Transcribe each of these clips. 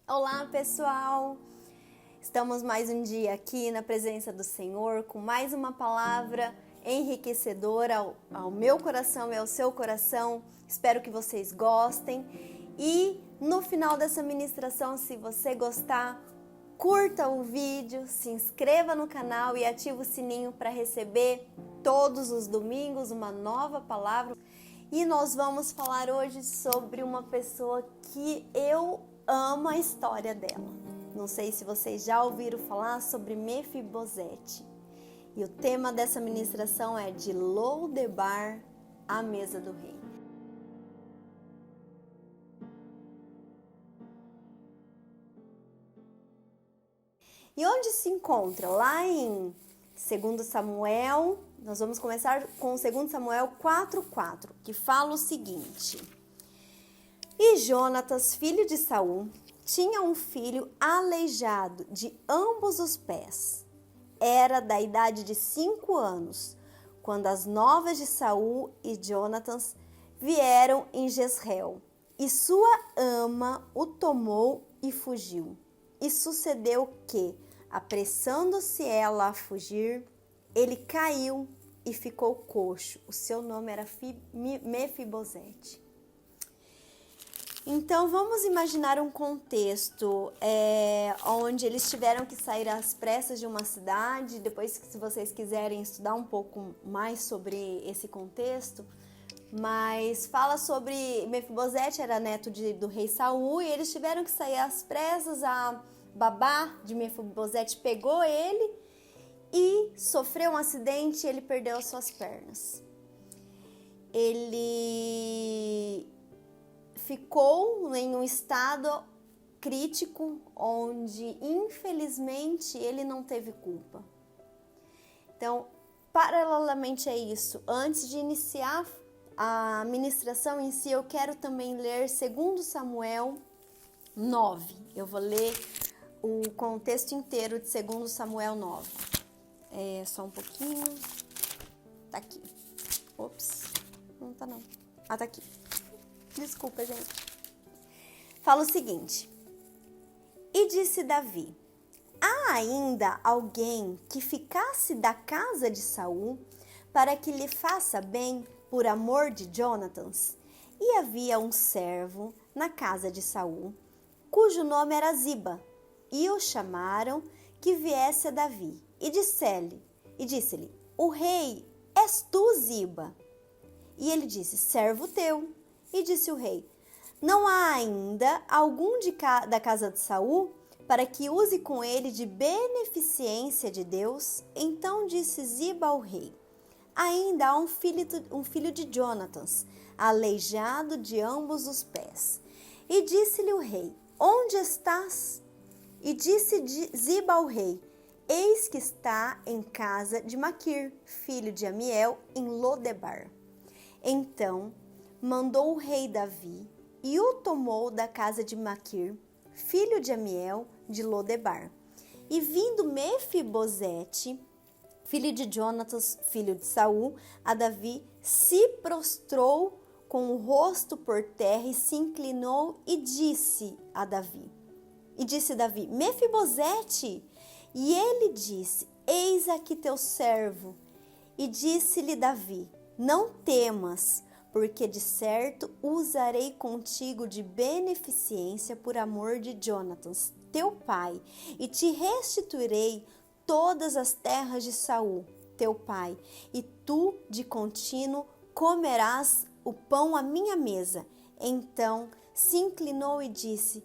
Olá, pessoal! Estamos mais um dia aqui na presença do Senhor com mais uma palavra enriquecedora ao meu coração e ao seu coração. Espero que vocês gostem e no final dessa ministração, se você gostar, curta o vídeo, se inscreva no canal e ative o sininho para receber todos os domingos uma nova palavra. E nós vamos falar hoje sobre uma pessoa que eu amo a história dela. Não sei se vocês já ouviram falar sobre Mefibosete. E o tema dessa ministração é de Lodebar à mesa do rei. E onde se encontra? Lá em 2 Samuel, nós vamos começar com 2 Samuel 4:4, que fala o seguinte: E Jonatas, filho de Saul, tinha um filho aleijado de ambos os pés. Era da idade de 5 anos, quando as novas de Saul e Jonatas vieram em Jezreel. E sua ama o tomou e fugiu. E sucedeu que, apressando-se ela a fugir, ele caiu e ficou coxo. O seu nome era Mefibosete. Então, vamos imaginar um contexto onde eles tiveram que sair às pressas de uma cidade. Depois, se vocês quiserem estudar um pouco mais sobre esse contexto, mas fala sobre Mefibosete, era neto do rei Saul, e eles tiveram que sair às pressas. A babá de Mefibosete pegou ele e sofreu um acidente e ele perdeu as suas pernas. Ele ficou em um estado crítico onde, infelizmente, ele não teve culpa. Então, paralelamente a isso, antes de iniciar a ministração em si, eu quero também ler 2 Samuel 9. Eu vou ler o contexto inteiro de 2 Samuel 9. Só um pouquinho. Tá aqui. Ops, não tá não. Tá aqui. Desculpa, gente. Fala o seguinte: E disse Davi: Há ainda alguém que ficasse da casa de Saul para que lhe faça bem por amor de Jonatas? E havia um servo na casa de Saul, cujo nome era Ziba, e o chamaram que viesse a Davi. E disse-lhe: O rei, és tu, Ziba? E ele disse: Servo teu. E disse o rei: Não há ainda algum da casa de Saul para que use com ele de beneficência de Deus? Então disse Ziba ao rei: Ainda há um filho de Jonatas, aleijado de ambos os pés. E disse-lhe o rei: Onde estás? E disse Ziba ao rei: Eis que está em casa de Maquir, filho de Amiel, em Lodebar. Então mandou o rei Davi e o tomou da casa de Maquir, filho de Amiel, de Lodebar. E vindo Mefibosete, filho de Jonatas, filho de Saul, a Davi, se prostrou com o rosto por terra e se inclinou e disse Davi: Mefibosete! E ele disse: Eis aqui teu servo. E disse-lhe Davi: Não temas, porque de certo usarei contigo de beneficência por amor de Jonatas, teu pai, e te restituirei todas as terras de Saul, teu pai, e tu de contínuo comerás o pão à minha mesa. Então se inclinou e disse: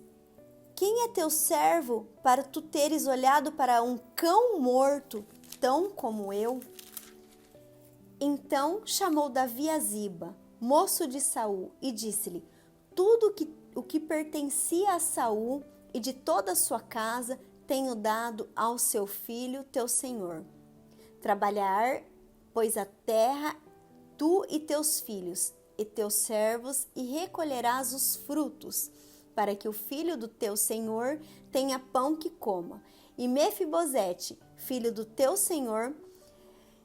Quem é teu servo para tu teres olhado para um cão morto, tão como eu? Então chamou Davi a Ziba, moço de Saul, e disse-lhe: Tudo o que pertencia a Saul e de toda a sua casa tenho dado ao seu filho, teu senhor. Trabalhar, pois, a terra, tu e teus filhos e teus servos, e recolherás os frutos, para que o filho do teu senhor tenha pão que coma. E Mefibosete, filho do teu senhor,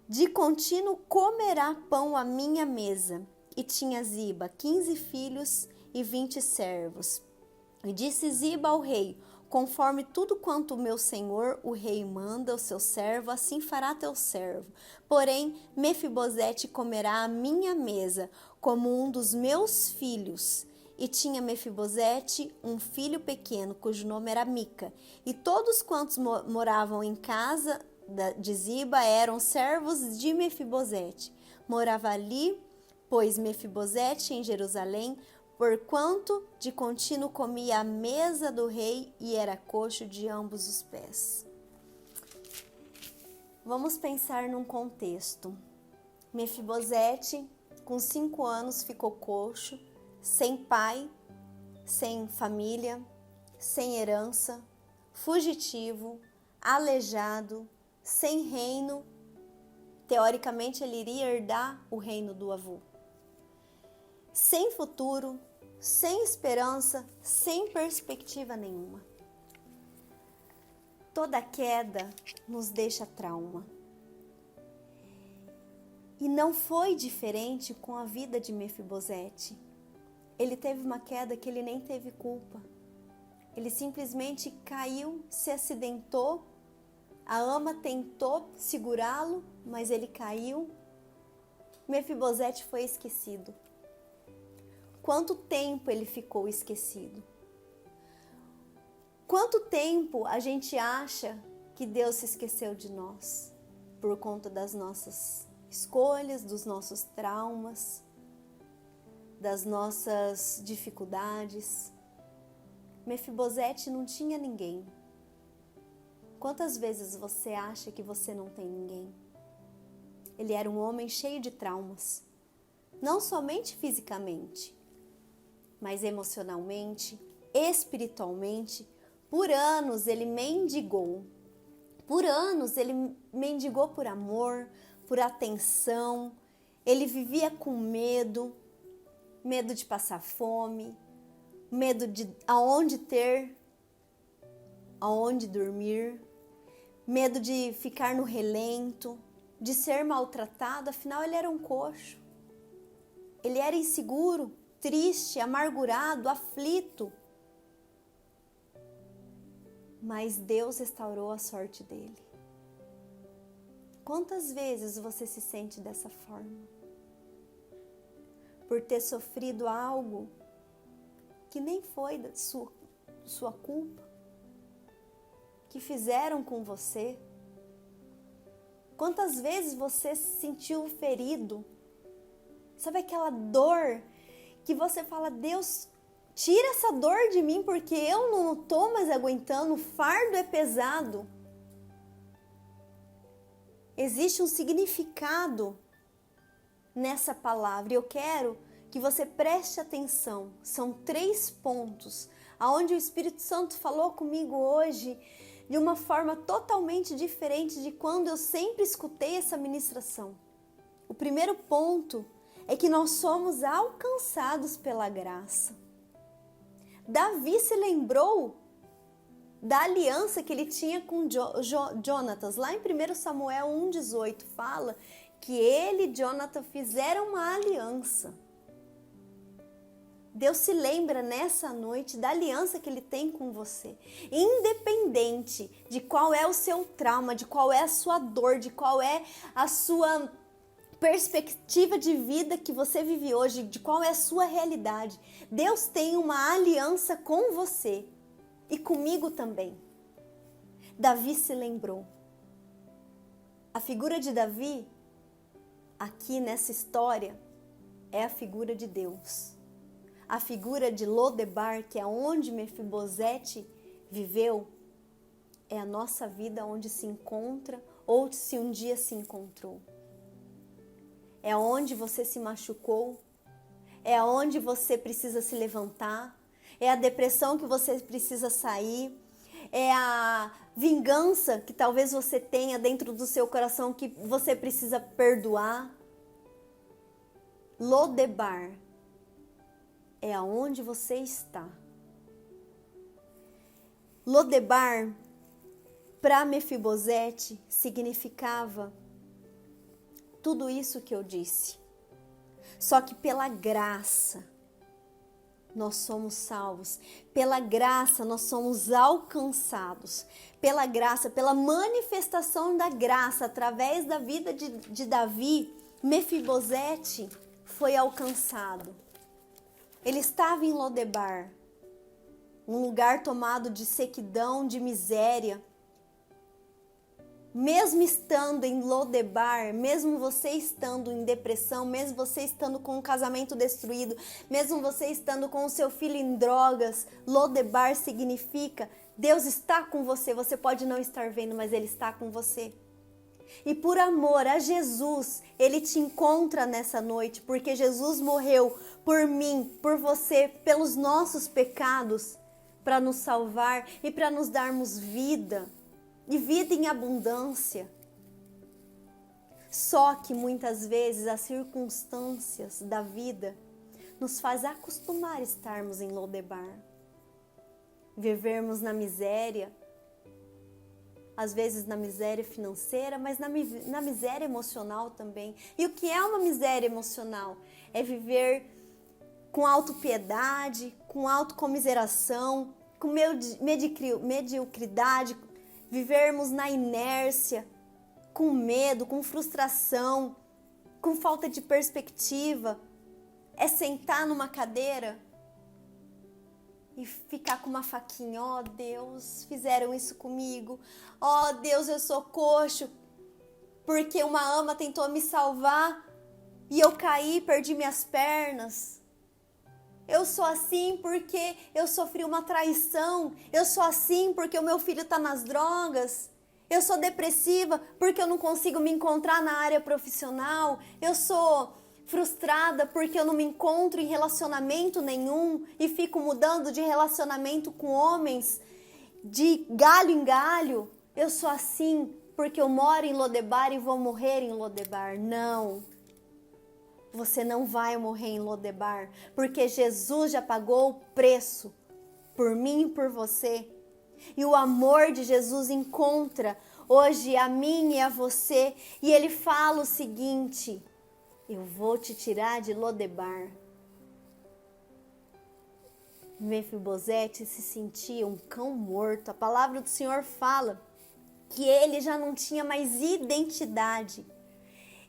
de contínuo comerá pão à minha mesa. E tinha Ziba 15 filhos e 20 servos. E disse Ziba ao rei: conforme tudo quanto o meu senhor, o rei, manda ao seu servo, assim fará teu servo. Porém, Mefibosete comerá à minha mesa, como um dos meus filhos. E tinha Mefibosete um filho pequeno, cujo nome era Mica. E todos quantos moravam em casa de Ziba eram servos de Mefibosete. Morava ali, pois, Mefibosete em Jerusalém, porquanto de contínuo comia à mesa do rei e era coxo de ambos os pés. Vamos pensar num contexto. Mefibosete, com 5 anos, ficou coxo, sem pai, sem família, sem herança, fugitivo, aleijado, sem reino. Teoricamente, ele iria herdar o reino do avô. Sem futuro, sem esperança, sem perspectiva nenhuma. Toda queda nos deixa trauma. E não foi diferente com a vida de Mefibosete. Ele teve uma queda que ele nem teve culpa. Ele simplesmente caiu, se acidentou. A ama tentou segurá-lo, mas ele caiu. Mefibosete foi esquecido. Quanto tempo ele ficou esquecido? Quanto tempo a gente acha que Deus se esqueceu de nós? Por conta das nossas escolhas, dos nossos traumas, das nossas dificuldades. Mefibosete não tinha ninguém. Quantas vezes você acha que você não tem ninguém? Ele era um homem cheio de traumas, não somente fisicamente, mas emocionalmente, espiritualmente. Por anos ele mendigou. Por anos ele mendigou por amor, por atenção. Ele vivia com medo de passar fome, medo de aonde dormir, medo de ficar no relento, de ser maltratado. Afinal, ele era um coxo. Ele era inseguro, triste, amargurado, aflito. Mas Deus restaurou a sorte dele. Quantas vezes você se sente dessa forma? Por ter sofrido algo que nem foi da sua culpa, que fizeram com você. Quantas vezes você se sentiu ferido? Sabe aquela dor que você fala: Deus, tira essa dor de mim, porque eu não estou mais aguentando, o fardo é pesado. Existe um significado nessa palavra e eu quero que você preste atenção. São 3 pontos aonde o Espírito Santo falou comigo hoje de uma forma totalmente diferente de quando eu sempre escutei essa ministração. O primeiro ponto é que nós somos alcançados pela graça. Davi se lembrou da aliança que ele tinha com Jonatas. Lá em 1 Samuel 1,18 fala que ele e Jonatas fizeram uma aliança. Deus se lembra nessa noite da aliança que Ele tem com você. Independente de qual é o seu trauma, de qual é a sua dor, de qual é a sua perspectiva de vida que você vive hoje, de qual é a sua realidade, Deus tem uma aliança com você e comigo também. Davi se lembrou. A figura de Davi, aqui nessa história, é a figura de Deus. A figura de Lodebar, que é onde Mefibosete viveu, é a nossa vida onde se encontra ou se um dia se encontrou. É onde você se machucou, é onde você precisa se levantar, é a depressão que você precisa sair, é a vingança que talvez você tenha dentro do seu coração que você precisa perdoar. Lodebar é aonde você está. Lodebar, para Mefibosete, significava tudo isso que eu disse. Só que pela graça, nós somos salvos. Pela graça, nós somos alcançados. Pela graça, pela manifestação da graça, através da vida de Davi, Mefibosete foi alcançado. Ele estava em Lodebar, um lugar tomado de sequidão, de miséria. Mesmo estando em Lodebar, mesmo você estando em depressão, mesmo você estando com um casamento destruído, mesmo você estando com o seu filho em drogas, Lodebar significa Deus está com você. Você pode não estar vendo, mas Ele está com você. E por amor a Jesus, Ele te encontra nessa noite, porque Jesus morreu por mim, por você, pelos nossos pecados, para nos salvar e para nos darmos vida. E vida em abundância. Só que muitas vezes as circunstâncias da vida nos faz acostumar a estarmos em Lodebar. Vivermos na miséria, às vezes na miséria financeira, mas na miséria emocional também. E o que é uma miséria emocional? É viver com autopiedade, com autocomiseração, com mediocridade, vivermos na inércia, com medo, com frustração, com falta de perspectiva. É sentar numa cadeira e ficar com uma faquinha. Ó Deus, fizeram isso comigo. Ó Deus, eu sou coxo, porque uma ama tentou me salvar e eu caí, perdi minhas pernas. Eu sou assim porque eu sofri uma traição. Eu sou assim porque o meu filho está nas drogas. Eu sou depressiva porque eu não consigo me encontrar na área profissional. Eu sou frustrada porque eu não me encontro em relacionamento nenhum e fico mudando de relacionamento com homens de galho em galho. Eu sou assim porque eu moro em Lodebar e vou morrer em Lodebar. Não. Você não vai morrer em Lodebar, porque Jesus já pagou o preço por mim e por você. E o amor de Jesus encontra hoje a mim e a você. E Ele fala o seguinte: eu vou te tirar de Lodebar. Mefibosete se sentia um cão morto. A palavra do Senhor fala que ele já não tinha mais identidade.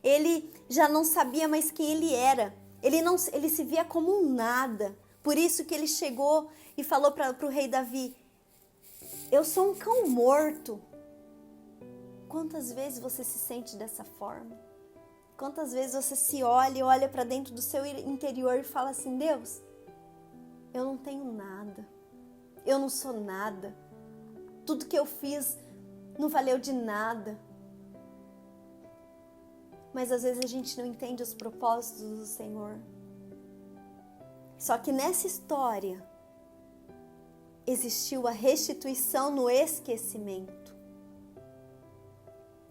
Ele já não sabia mais quem ele era. Ele se via como um nada. Por isso que ele chegou e falou para o rei Davi: eu sou um cão morto. Quantas vezes você se sente dessa forma? Quantas vezes você se olha para dentro do seu interior e fala assim: Deus, eu não tenho nada. Eu não sou nada. Tudo que eu fiz não valeu de nada. Mas às vezes a gente não entende os propósitos do Senhor. Só que nessa história existiu a restituição no esquecimento.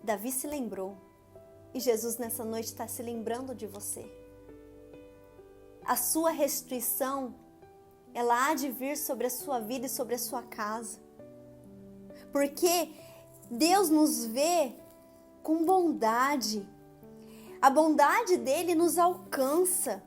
Davi se lembrou. E Jesus nessa noite está se lembrando de você. A sua restituição, ela há de vir sobre a sua vida e sobre a sua casa. Porque Deus nos vê com bondade. A bondade dele nos alcança.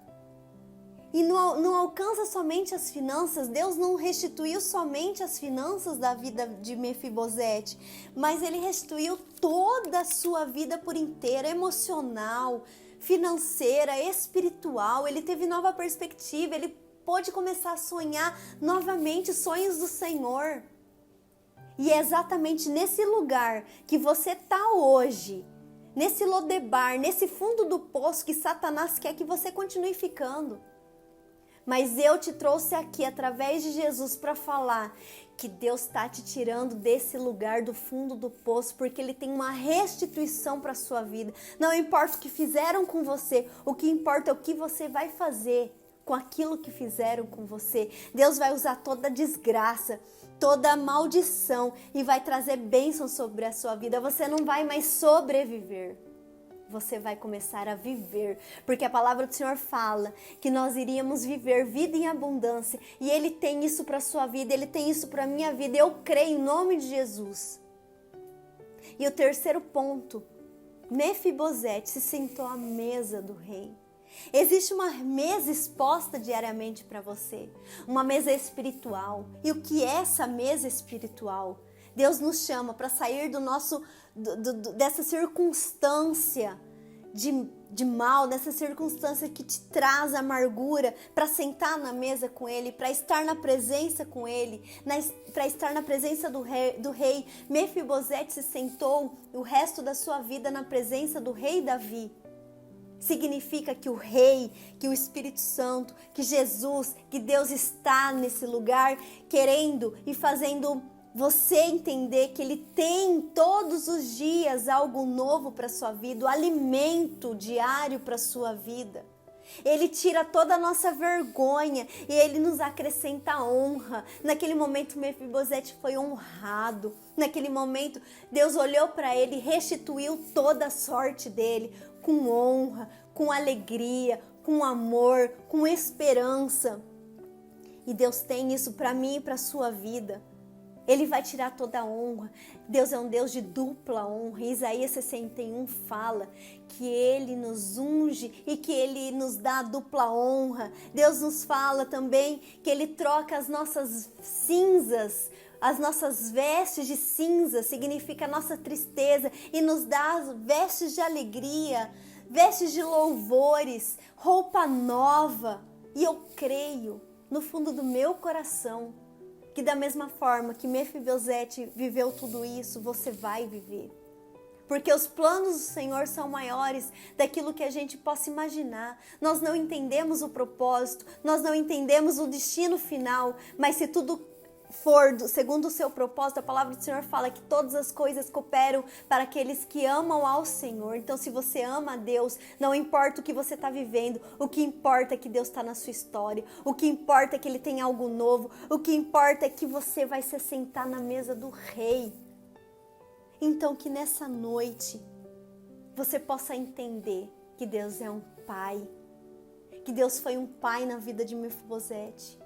E não alcança somente as finanças. Deus não restituiu somente as finanças da vida de Mefibosete, mas Ele restituiu toda a sua vida por inteira, emocional, financeira, espiritual. Ele teve nova perspectiva, ele pôde começar a sonhar novamente sonhos do Senhor. E é exatamente nesse lugar que você está hoje, nesse Lodebar, nesse fundo do poço que Satanás quer que você continue ficando. Mas eu te trouxe aqui através de Jesus para falar que Deus está te tirando desse lugar do fundo do poço, porque Ele tem uma restituição para a sua vida. Não importa o que fizeram com você, o que importa é o que você vai fazer com aquilo que fizeram com você. Deus vai usar toda a desgraça, toda a maldição e vai trazer bênção sobre a sua vida. Você não vai mais sobreviver. Você vai começar a viver, porque a palavra do Senhor fala que nós iríamos viver vida em abundância, e Ele tem isso para a sua vida, Ele tem isso para a minha vida, eu creio em nome de Jesus. E o terceiro ponto, Mefibosete se sentou à mesa do rei. Existe uma mesa exposta diariamente para você, uma mesa espiritual. E o que é essa mesa espiritual? Deus nos chama para sair dessa circunstância de mal, dessa circunstância que te traz amargura, para sentar na mesa com Ele, para estar na presença com Ele, para estar na presença do rei. Mefibosete se sentou o resto da sua vida na presença do rei Davi. Significa que o rei, que o Espírito Santo, que Jesus, que Deus está nesse lugar querendo e fazendo você entender que Ele tem todos os dias algo novo para a sua vida, o alimento diário para a sua vida. Ele tira toda a nossa vergonha e Ele nos acrescenta honra. Naquele momento, Mefibosete foi honrado. Naquele momento, Deus olhou para ele e restituiu toda a sorte dele, com honra, com alegria, com amor, com esperança. E Deus tem isso para mim e para a sua vida. Ele vai tirar toda a honra. Deus é um Deus de dupla honra. Isaías 61 fala que Ele nos unge e que Ele nos dá dupla honra. Deus nos fala também que Ele troca as nossas cinzas, as nossas vestes de cinza, significa a nossa tristeza, e nos dá vestes de alegria, vestes de louvores, roupa nova. E eu creio no fundo do meu coração que da mesma forma que Mefibosete viveu tudo isso, você vai viver. Porque os planos do Senhor são maiores daquilo que a gente possa imaginar. Nós não entendemos o propósito, nós não entendemos o destino final, mas se tudo for segundo o seu propósito, a palavra do Senhor fala que todas as coisas cooperam para aqueles que amam ao Senhor. Então, se você ama a Deus, não importa o que você está vivendo, o que importa é que Deus está na sua história, o que importa é que Ele tem algo novo, o que importa é que você vai se sentar na mesa do Rei. Então, que nessa noite você possa entender que Deus é um Pai, que Deus foi um Pai na vida de Mefibosete.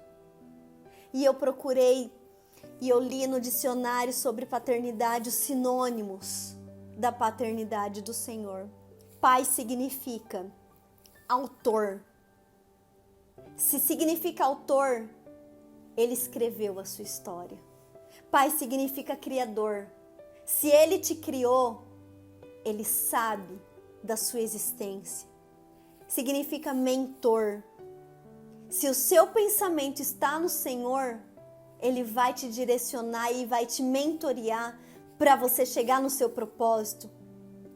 E eu procurei e eu li no dicionário sobre paternidade os sinônimos da paternidade do Senhor. Pai significa autor. Se significa autor, Ele escreveu a sua história. Pai significa criador. Se Ele te criou, Ele sabe da sua existência. Significa mentor. Se o seu pensamento está no Senhor, Ele vai te direcionar e vai te mentorear para você chegar no seu propósito.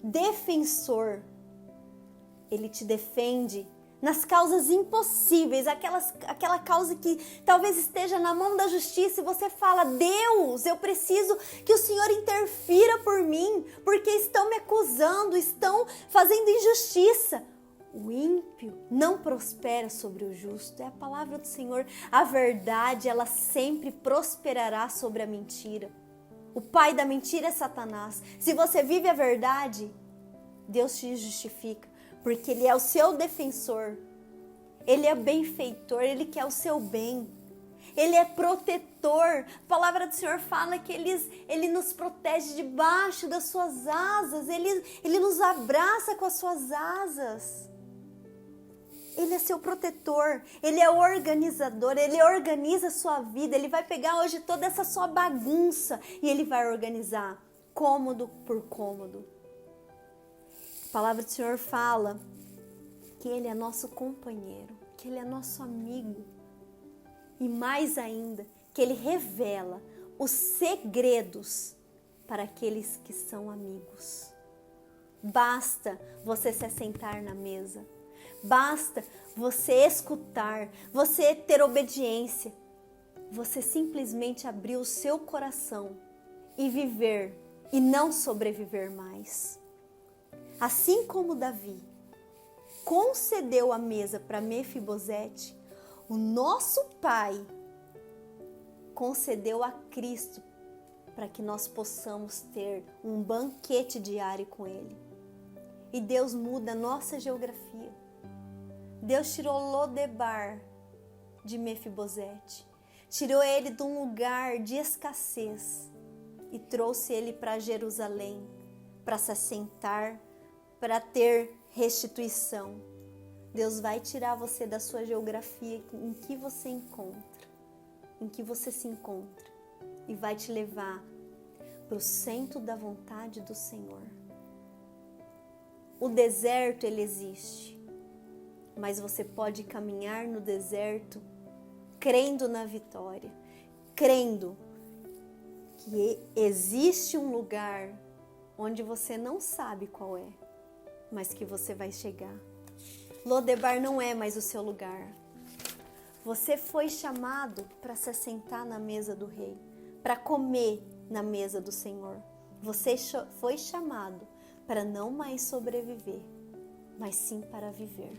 Defensor, Ele te defende nas causas impossíveis, aquela causa que talvez esteja na mão da justiça e você fala: Deus, eu preciso que o Senhor interfira por mim, porque estão me acusando, estão fazendo injustiça. O ímpio não prospera sobre o justo, é a palavra do Senhor. A verdade, ela sempre prosperará sobre a mentira. O pai da mentira é Satanás. Se você vive a verdade, Deus te justifica, porque Ele é o seu defensor. Ele é benfeitor, Ele quer o seu bem. Ele é protetor. A palavra do Senhor fala que Ele nos protege debaixo das suas asas. Ele nos abraça com as suas asas. Ele é seu protetor, Ele é o organizador, Ele organiza a sua vida. Ele vai pegar hoje toda essa sua bagunça e Ele vai organizar cômodo por cômodo. A palavra do Senhor fala que Ele é nosso companheiro, que Ele é nosso amigo. E mais ainda, que Ele revela os segredos para aqueles que são amigos. Basta você se assentar na mesa. Basta você escutar, você ter obediência, você simplesmente abrir o seu coração e viver e não sobreviver mais. Assim como Davi concedeu a mesa para Mefibosete, o nosso Pai concedeu a Cristo para que nós possamos ter um banquete diário com Ele. E Deus muda a nossa geografia. Deus tirou Lodebar de Mefibosete, tirou ele de um lugar de escassez e trouxe ele para Jerusalém, para se assentar, para ter restituição. Deus vai tirar você da sua geografia em que você encontra, em que você se encontra, e vai te levar para o centro da vontade do Senhor. O deserto, ele existe, mas você pode caminhar no deserto crendo na vitória, crendo que existe um lugar onde você não sabe qual é, mas que você vai chegar. Lodebar não é mais o seu lugar. Você foi chamado para se assentar na mesa do rei, para comer na mesa do Senhor. Você foi chamado para não mais sobreviver, mas sim para viver.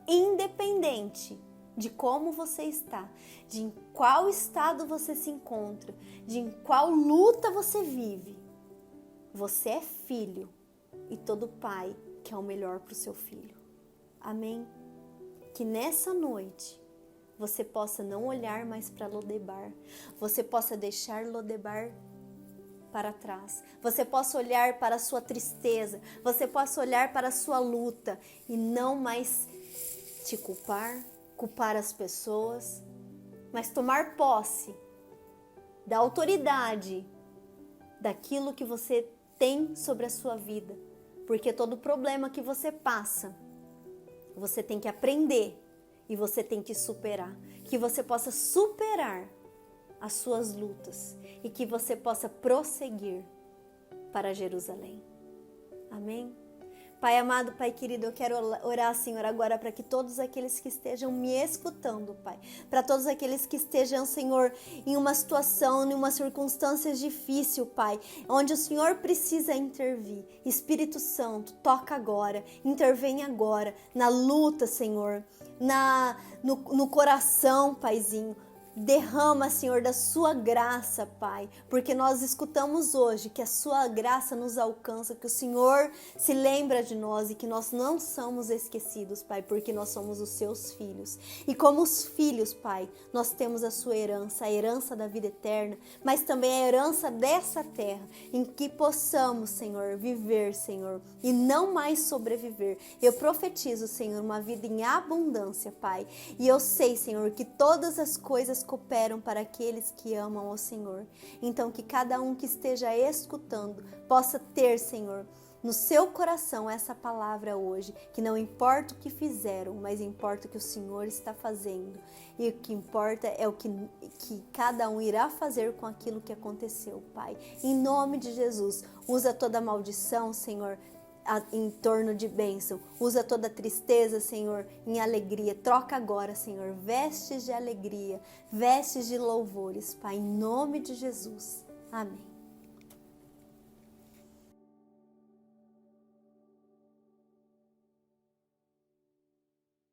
Independente de como você está, de em qual estado você se encontra, de em qual luta você vive, você é filho e todo pai quer o melhor para o seu filho. Amém? Que nessa noite você possa não olhar mais para Lodebar, você possa deixar Lodebar para trás, você possa olhar para a sua tristeza, você possa olhar para a sua luta e não mais te culpar as pessoas, mas tomar posse da autoridade daquilo que você tem sobre a sua vida, porque todo problema que você passa, você tem que aprender e você tem que superar, que você possa superar as suas lutas e que você possa prosseguir para Jerusalém. Amém? Pai amado, Pai querido, eu quero orar, Senhor, agora para que todos aqueles que estejam me escutando, Pai, para todos aqueles que estejam, Senhor, em uma situação, em uma circunstância difícil, Pai, onde o Senhor precisa intervir. Espírito Santo, toca agora, intervém agora na luta, Senhor, no coração, Paizinho. Derrama, Senhor, da sua graça, Pai, porque nós escutamos hoje que a sua graça nos alcança, que o Senhor se lembra de nós e que nós não somos esquecidos, Pai, porque nós somos os seus filhos. E como os filhos, Pai, nós temos a sua herança, a herança da vida eterna, mas também a herança dessa terra, em que possamos, Senhor, viver, Senhor, e não mais sobreviver. Eu profetizo, Senhor, uma vida em abundância, Pai, e eu sei, Senhor, que todas as coisas cooperam para aqueles que amam ao Senhor. Então que cada um que esteja escutando possa ter, Senhor, no seu coração essa palavra hoje, que não importa o que fizeram, mas importa o que o Senhor está fazendo. E o que importa é o que cada um irá fazer com aquilo que aconteceu, Pai. Em nome de Jesus, usa toda maldição, Senhor, em torno de bênção. Usa toda tristeza, Senhor, em alegria. Troca agora, Senhor, vestes de alegria, vestes de louvores, Pai, em nome de Jesus. Amém.